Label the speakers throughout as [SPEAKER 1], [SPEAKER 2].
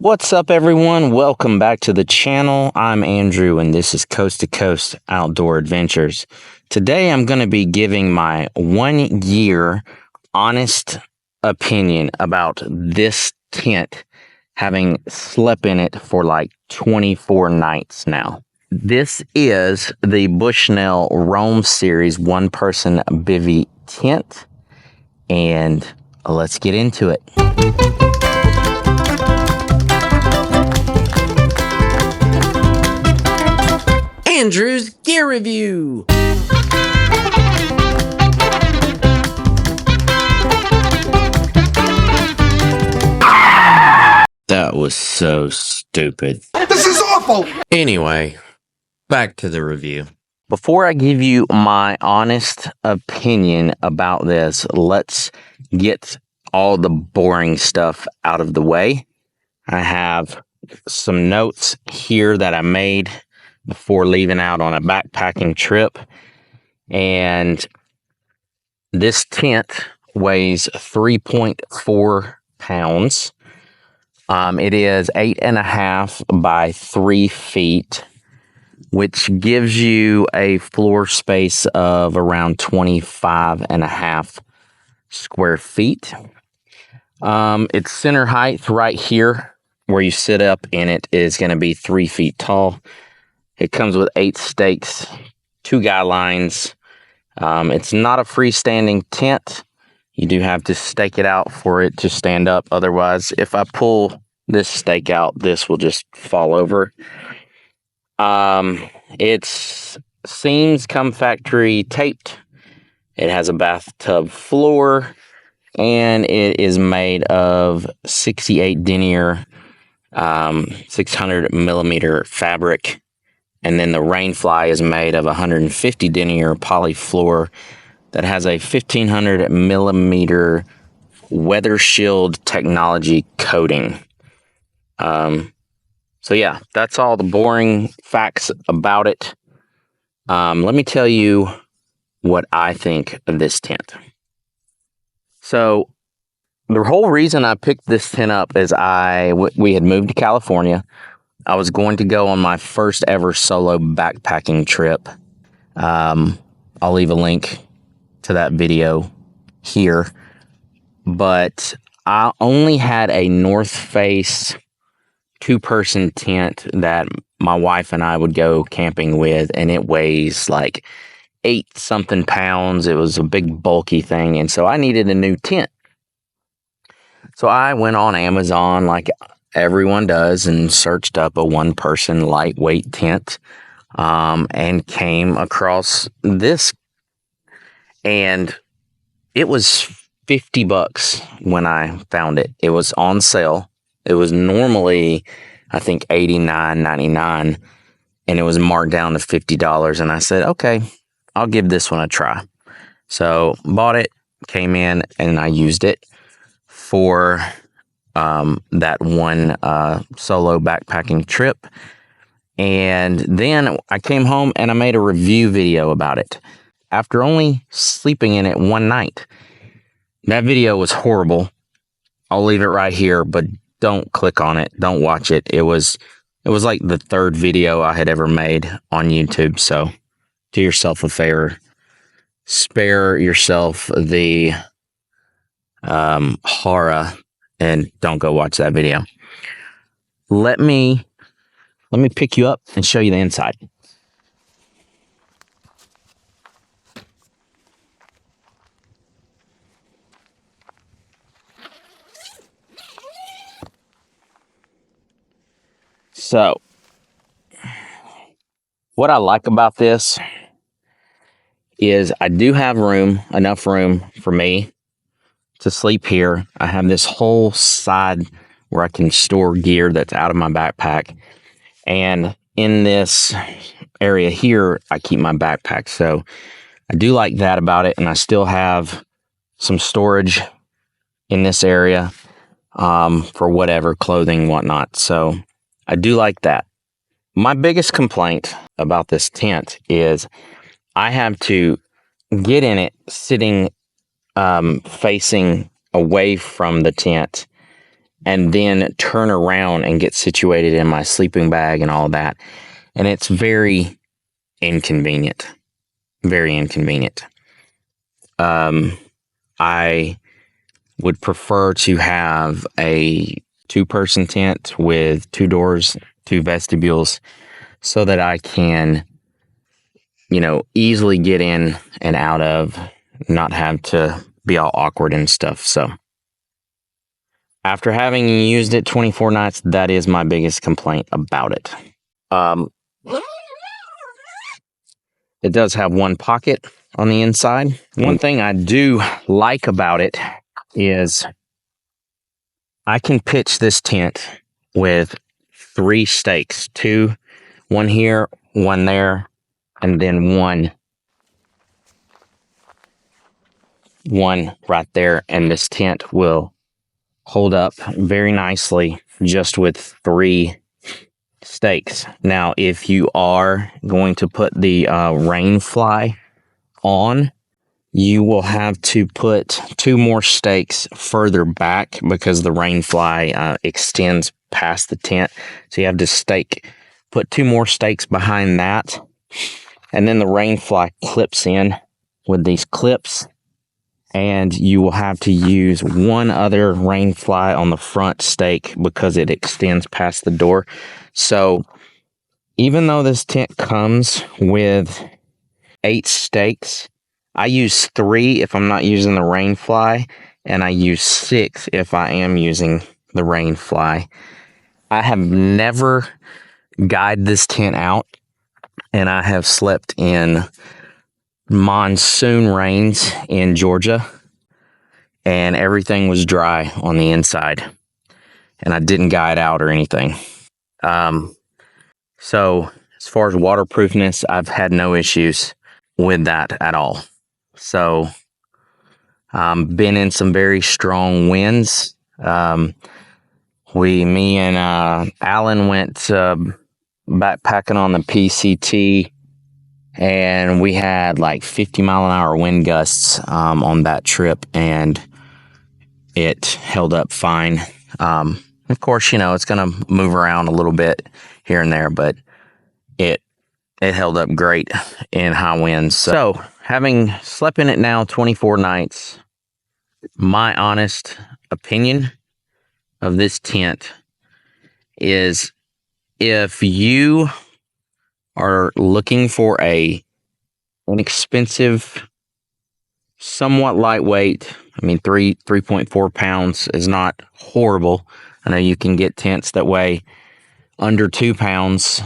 [SPEAKER 1] What's up, everyone? Welcome back to the channel. I'm Andrew, and this is Coast to Coast Outdoor Adventures. Today, I'm going to be giving my 1 year honest opinion about this tent, having slept in it for like 24 nights now. This is the Bushnell Roam Series Person Bivy Tent, and let's get into it. Andrew's Gear Review. That was so stupid.
[SPEAKER 2] This is awful!
[SPEAKER 1] Anyway, back to the review. Before I give you my honest opinion about this, let's get all the boring stuff out of the way. I have some notes here that I made before leaving out on a backpacking trip. And this tent weighs 3.4 pounds. It is 8.5 by 3 feet, which gives you a floor space of around 25.5 square feet. Its center height right here, where you sit up in it, is going to be 3 feet tall. It comes with 8 stakes, 2 guy lines. It's not a freestanding tent. You do have to stake it out for it to stand up. Otherwise, if I pull this stake out, this will just fall over. Its seams come factory taped. It has a bathtub floor, and it is made of 68 denier, 600 millimeter fabric. And then the Rainfly is made of 150 denier poly floor that has a 1500 millimeter weather shield technology coating. So yeah, that's all the boring facts about it. Let me tell you what I think of this tent. So the whole reason I picked this tent up is we had moved to California. I was going to go on my first ever solo backpacking trip. I'll leave a link to that video here. But I only had a North Face 2-person tent that my wife and I would go camping with, and it weighs like 8-something pounds. It was a big bulky thing, and so I needed a new tent. So I went on Amazon like everyone does and searched up a 1-person lightweight tent, and came across this, and it was $50 when I found it. It was on sale. It was normally, I think, $89.99, and it was marked down to $50, and I said, okay, I'll give this one a try. So bought it, came in, and I used it for that one solo backpacking trip. And then I came home and I made a review video about it after only sleeping in it one night. That video was horrible. I'll leave it right here, but don't click on it. Don't watch it. It was like the 3rd video I had ever made on YouTube. So do yourself a favor. Spare yourself the horror and don't go watch that video. Let me pick you up and show you the inside. So, what I like about this is I do have enough room for me to sleep here. I have this whole side where I can store gear that's out of my backpack. And in this area here, I keep my backpack. So I do like that about it. And I still have some storage in this area for whatever, clothing, whatnot. So I do like that. My biggest complaint about this tent is I have to get in it sitting facing away from the tent and then turn around and get situated in my sleeping bag and all that. And it's very inconvenient. Very inconvenient. I would prefer to have a 2-person tent with 2 doors, 2 vestibules, so that I can, easily get in and out of, not have to be all awkward and stuff. So after having used it 24 nights, that is my biggest complaint about it. It does have 1 pocket on the inside. One thing I do like about it is I can pitch this tent with 3 stakes, 2, 1 here, 1 there, and then one right there. And this tent will hold up very nicely just with 3 stakes. Now, if you are going to put the rain fly on, you will have to put 2 more stakes further back because the rain fly extends past the tent. So you have to put 2 more stakes behind that. And then the rain fly clips in with these clips. And you will have to use 1 other rain fly on the front stake because it extends past the door. So even though this tent comes with 8 stakes, I use 3 if I'm not using the rain fly, and I use 6 if I am using the rain fly. I have never guyed this tent out, and I have slept in monsoon rains in Georgia, and everything was dry on the inside, and I didn't guy it out or anything. So as far as waterproofness, I've had no issues with that at all. So been in some very strong winds. Me and Alan went backpacking on the PCT, and we had like 50-mile-an-hour wind gusts on that trip, and it held up fine. Of course, it's going to move around a little bit here and there, but it held up great in high winds. So, having slept in it now 24 nights, my honest opinion of this tent is, if you are looking for a inexpensive, somewhat lightweight, 3.4 pounds is not horrible. I know you can get tents that weigh under 2 pounds,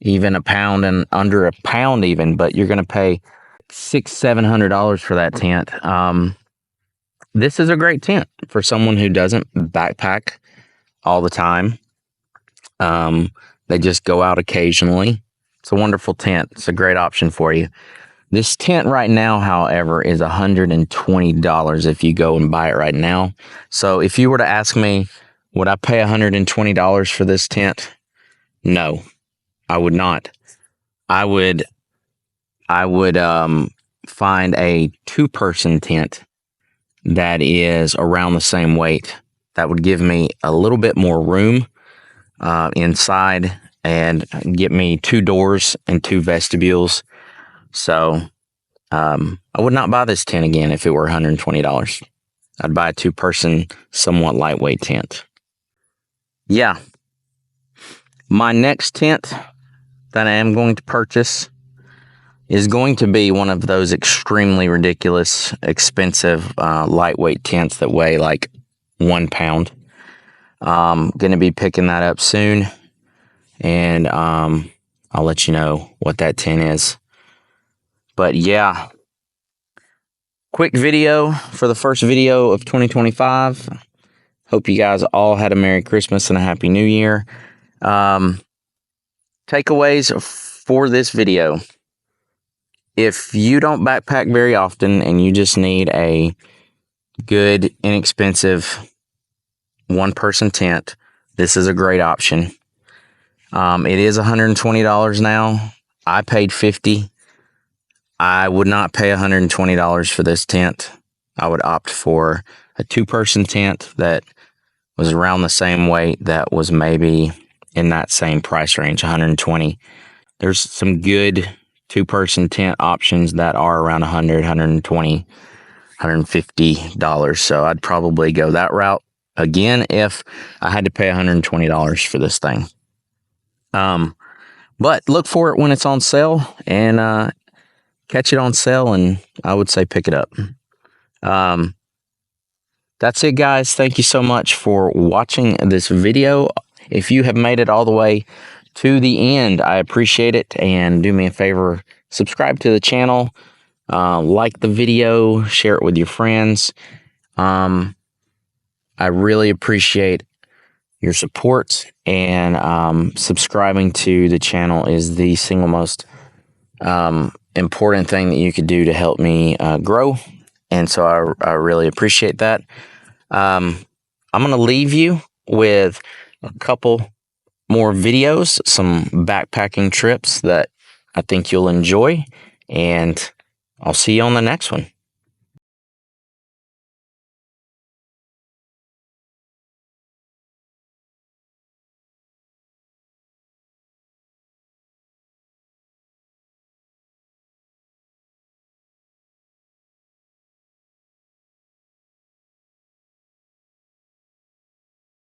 [SPEAKER 1] even a pound and under a pound even, but you're going to pay $600-700 for that tent. This is a great tent for someone who doesn't backpack all the time. They just go out occasionally. It's a wonderful tent. It's a great option for you. This tent right now, however, is $120 if you go and buy it right now. So if you were to ask me, would I pay $120 for this tent? No, I would not. I would find a 2-person tent that is around the same weight. That would give me a little bit more room inside and get me 2 doors and 2 vestibules. So I would not buy this tent again if it were $120. I'd buy a 2-person, somewhat lightweight tent. Yeah. My next tent that I am going to purchase is going to be one of those extremely ridiculous, expensive, lightweight tents that weigh like 1 pound. Going to be picking that up soon, and I'll let you know what that tent is. But yeah, quick video for the first video of 2025. Hope you guys all had a Merry Christmas and a Happy New Year. Takeaways for this video. If you don't backpack very often and you just need a good, inexpensive 1-person tent, this is a great option. It is $120 now. I paid $50. I would not pay $120 for this tent. I would opt for a 2-person tent that was around the same weight that was maybe in that same price range, 120. There's some good two-person tent options that are around 100, 120, $150. So I'd probably go that route again if I had to pay $120 for this thing. But look for it when it's on sale, and catch it on sale, and I would say pick it up. That's it, guys. Thank you so much for watching this video. If you have made it all the way to the end, I appreciate it. And do me a favor, subscribe to the channel, like the video, share it with your friends. I really appreciate your support, and subscribing to the channel is the single most important thing that you could do to help me grow. And so I really appreciate that. I'm going to leave you with a couple more videos, some backpacking trips that I think you'll enjoy, and I'll see you on the next one.